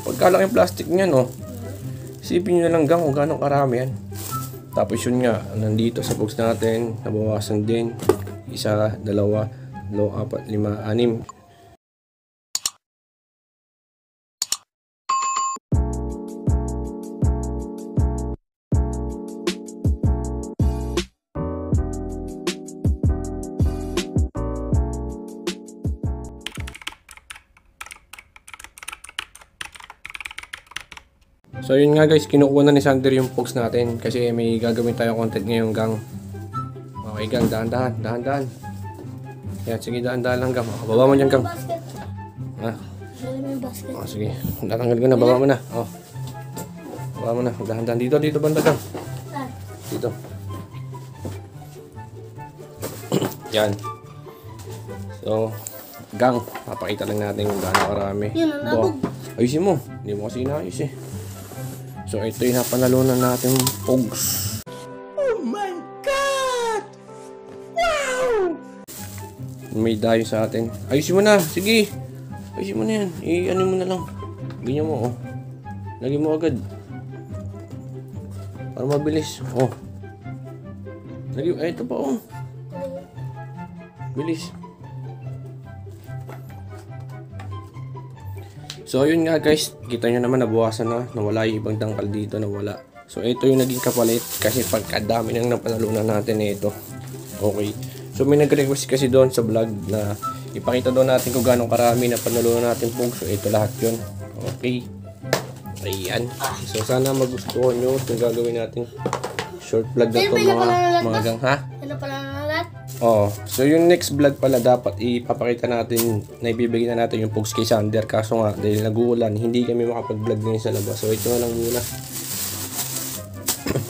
Pagkalaking plastic niyan, oh. Isipin nyo na lang gang kung gano'ng karami yan. Tapos yun nga, nandito sa box natin, nabawasan din. 1, 2, 3, 4, 5, 6. So yun nga guys, kinukuha na ni Sander yung pogs natin kasi may gagawin tayong content ngayon gang. Okay gang, dahan-dahan. Yan, sige dahan-dahan lang gang. Baba mo dyan gang. Ha? Oh, sige, natanggal ko na, baba mo na. Oh. Baba mo na, dahan-dahan. Dito banda gang. Dito. Yan. So, gang, papakita lang natin kung gaano karami. Ayusin mo, hindi mo kasi inaayos eh. So ito yung napanalunan natin pogs. Oh my God! Wow! May dayo sa atin. Ayusin mo na, sige. Ayusin mo na yan. I-ano mo na lang. Ganyan mo, oh. Lagyan mo agad. Para mabilis. Oh. Lagyan, ito pa, oh. Bilis. So yun nga guys, kita nyo naman nabawasan na, nawala yung ibang dangkal dito, nawala. So ito yung naging kapalit kasi pagkadami nang napanalunan natin ito. Okay. So may nag-request kasi doon sa vlog na ipakita doon natin kung gano'ng karami na panalunan natin po. So ito lahat yun. Okay. Ayan. So sana magustuhan nyo itong gagawin natin short vlog na ito mga gang, ha? Ano pala lahat? Oh, so yung next vlog pala dapat ipapakita natin na ibibigay na natin yung pogs kay Sander, kaso nga dahil nag-uulan hindi kami makapag-vlog ngayon sa labas. So ito na lang muna.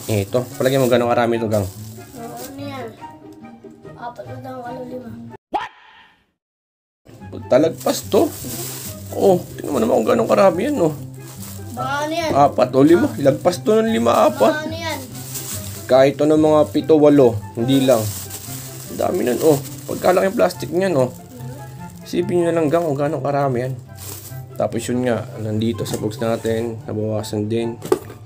Ito, palagyan mo gano'ng karami ito gang. Ano yan? 4 na daw, 5. What? Talagpas to. Oh, tingnan mo naman kung gano'ng karami yan, oh. Baka ano yan? 4 o 5, lagpas to ng 5, 4. Baka ano yan? Kahit to ng mga 7, 8, hindi lang. Dami nun, oh. Pagkalaking plastic niyan, oh. Isipin nyo na lang gang kung gano'ng karami yan. Tapos yun nga, nandito sa box natin, nabawasan din.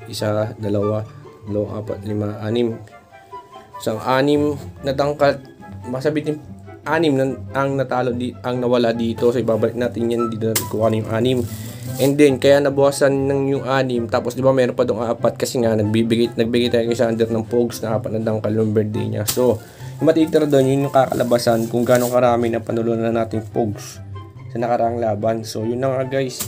1, 2, 3, 4, 5, 6. Isang 6 na tangkat, masabitin 6 ang natalo ang nawala dito. So ibabalik natin yan, dito natin kuha yung 6. And then, kaya nabawasan ng yung 6. Tapos di ba meron pa doon 4 kasi nga nagbigay tayo kay Sander ng pogs na 4 na dangkal yung birthday niya. So, yung matitira doon, yun yung kakalabasan kung gano'ng karami na panulunan natin pogs sa nakaraang laban. So yun na nga guys,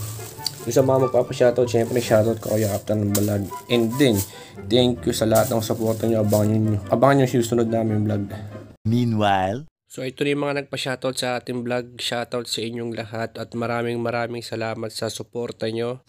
yung sa mga magpapashoutout, syempre shoutout ko kayo after ng vlog. And then thank you sa lahat ng support nyo. Abangan nyo yung susunod namin vlog. Meanwhile, so ito na yung mga nagpa-shoutout sa ating vlog. Shoutout sa inyong lahat at maraming salamat sa suporta nyo.